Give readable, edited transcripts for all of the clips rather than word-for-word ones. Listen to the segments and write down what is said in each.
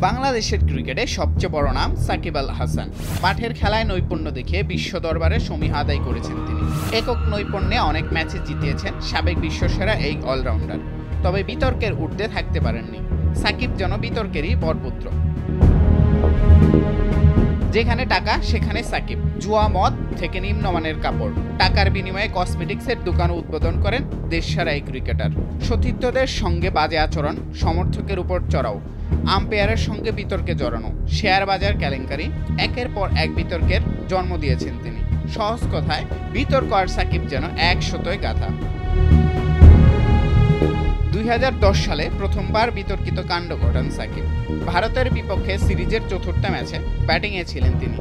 বাংলাদেশের ক্রিকেটে সবচেয়ে বড় নাম সাকিব আল হাসান। মাঠের খেলায় নৈপুণ্য দেখিয়ে বিশ্ব দরবারে সমীহা আদায় করেছেন তিনি। একক নৈপুণ্যে অনেক ম্যাচে জিতিয়েছেন সাবেক বিশ্বসেরা এই অলরাউন্ডার। তবে বিতর্কের ঊর্ধ্বে থাকতে পারেননি। সাকিব যেন বিতর্কেরই বরপুত্র। যেখানে টাকা সেখানে সাকিব। জুয়া, মদ থেকে নিম্নমানের কাপড়, টাকার বিনিময়ে কসমেটিক্সের দোকান উদ্বোধন করেন দেশসেরা এই ক্রিকেটার। সতীর্থদের সঙ্গে বাজে আচরণ, সমর্থকের উপর চড়াও, আম্পায়ারের সঙ্গে বিতর্কে জড়ানো, শেয়ার বাজার কেলেঙ্কারি, একের পর এক বিতর্কের জন্ম দিয়েছেন তিনি। সহজ কথায় বিতর্ক আর সাকিব যেন একশতই গাথা। 2010 সালে প্রথমবার বিতর্কিত কাণ্ড ঘটান সাকিব। ভারতের বিপক্ষে সিরিজের চতুর্থ ম্যাচে ব্যাটিংয়ে ছিলেন তিনি।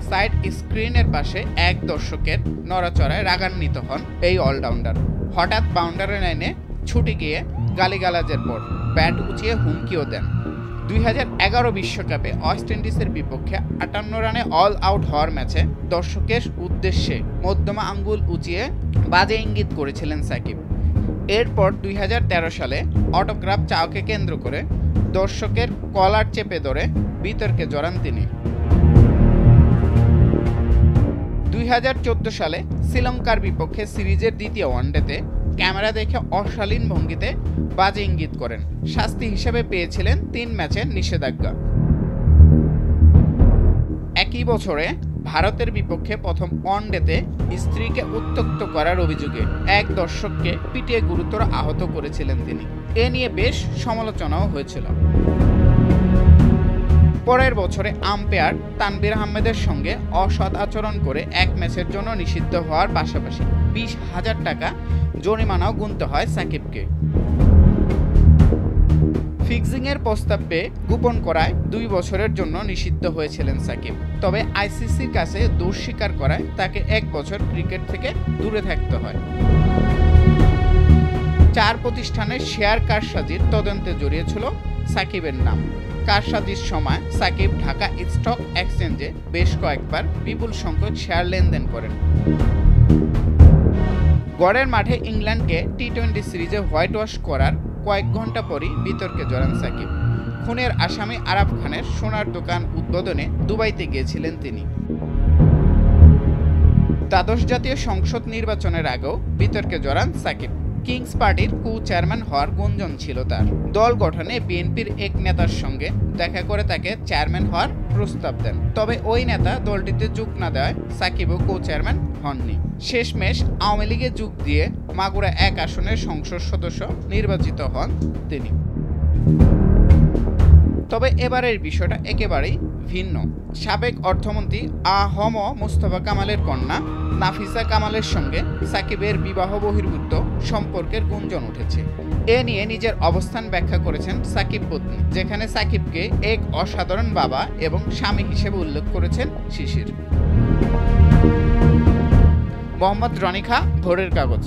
সাইড স্ক্রিনের পাশে এক দর্শকের নড়াচড়ায় রাগান্বিত হন এই অলরাউন্ডার। হঠাৎ বাউন্ডারি লাইনে ছুটে গিয়ে গালিগালাজের পর ব্যাট উঁচিয়ে হুমকিও দেন। 2011 বিশ্বকাপে ওয়েস্ট ইন্ডিজের বিপক্ষে 58 রানে অল আউট হওয়ার ম্যাচে দর্শকের উদ্দেশ্যে মধ্যমা আঙ্গুল উঁচিয়ে বাজে ইঙ্গিত করেছিলেন সাকিব। এরপর 2013 সালে অটোগ্রাফ চাওয়াকে কেন্দ্র করে দর্শকের কলার চেপে ধরে বিতর্কে জড়ান তিনি। 2014 সালে শ্রীলঙ্কার বিপক্ষে সিরিজের দ্বিতীয় ওয়ানডেতে ক্যামেরা দেখে অশালীন ভঙ্গিতে বাজে ইঙ্গিত করেন। শাস্তি হিসেবে পেয়েছিলেন 3 ম্যাচের নিষেধাজ্ঞা। একই বছরে ভারতের বিপক্ষে প্রথম ওয়ানডেতে স্ত্রীকে উত্ত্যক্ত করার অভিযোগে এক দর্শককে পিটিয়ে গুরুতর আহত করেছিলেন তিনি। এ নিয়ে বেশ সমালোচনাও হয়েছিল। পরের বছরে আম্পায়ার তানভীর আহমেদের সঙ্গে অসৎ আচরণ করে এক ম্যাচের জন্য নিষিদ্ধ হওয়ার পাশাপাশি 20,000 টাকা জরিমানাও গুনতে হয় সাকিবকে। ফিক্সিংয়ের প্রস্তাব পেয়ে গোপন করায় 2 বছরের জন্য নিষিদ্ধ হয়েছিলেন সাকিব। তবে আইসিসির কাছে দোষ স্বীকার করায় তাকে 1 বছর ক্রিকেট থেকে দূরে থাকতে হয়। 4 প্রতিষ্ঠানের শেয়ার কারসাজির তদন্তে জড়িয়েছিল সাকিবের নাম। কারসাজির সময় সাকিব ঢাকা স্টক এক্সচেঞ্জে বেশ কয়েকবার বিপুল সংখ্যক শেয়ার লেনদেন করেন। গড়ের মাঠে ইংল্যান্ডকে টি-20 সিরিজে হোয়াইট ওয়াশ করার কয়েক ঘন্টা পরই বিতর্কে জড়ান সাকিব। খুনের আসামি আরাফ খানের সোনার দোকান উদ্বোধনে দুবাইতে গিয়েছিলেন তিনি। দ্বাদশ জাতীয় সংসদ নির্বাচনের আগেও বিতর্কে জড়ান সাকিব। কিংস পার্টির চেয়ারম্যান হওয়ার গুঞ্জন ছিল তার। দল গঠনে বিএনপির এক নেতার সঙ্গে দেখা করে তাকে চেয়ারম্যান হওয়ার প্রস্তাব দেন। তবে ওই নেতা দলটিতে যোগ না দেওয়ায় সাকিবও চেয়ারম্যান হননি। শেষমেশ আওয়ামী লীগে যোগ দিয়ে মাগুরা 1 আসনের সংসদ সদস্য নির্বাচিত হন তিনি। তবে এবারের বিষয়টা একেবারেই ভিন্ন। সাবেক অর্থমন্ত্রী আ.হ.ম মুস্তফা কামালের কন্যা নাফিসা কামালের সঙ্গে সাকিবের বিবাহ বহির্ভূত সম্পর্কের গুঞ্জন উঠেছে। এ নিয়ে নিজের অবস্থান ব্যাখ্যা করেছেন সাকিব পত্নী, যেখানে সাকিবকে এক অসাধারণ বাবা এবং স্বামী হিসেবে উল্লেখ করেছেন শিশির। মোহাম্মদ রনি খাঁ, ভোরের কাগজ।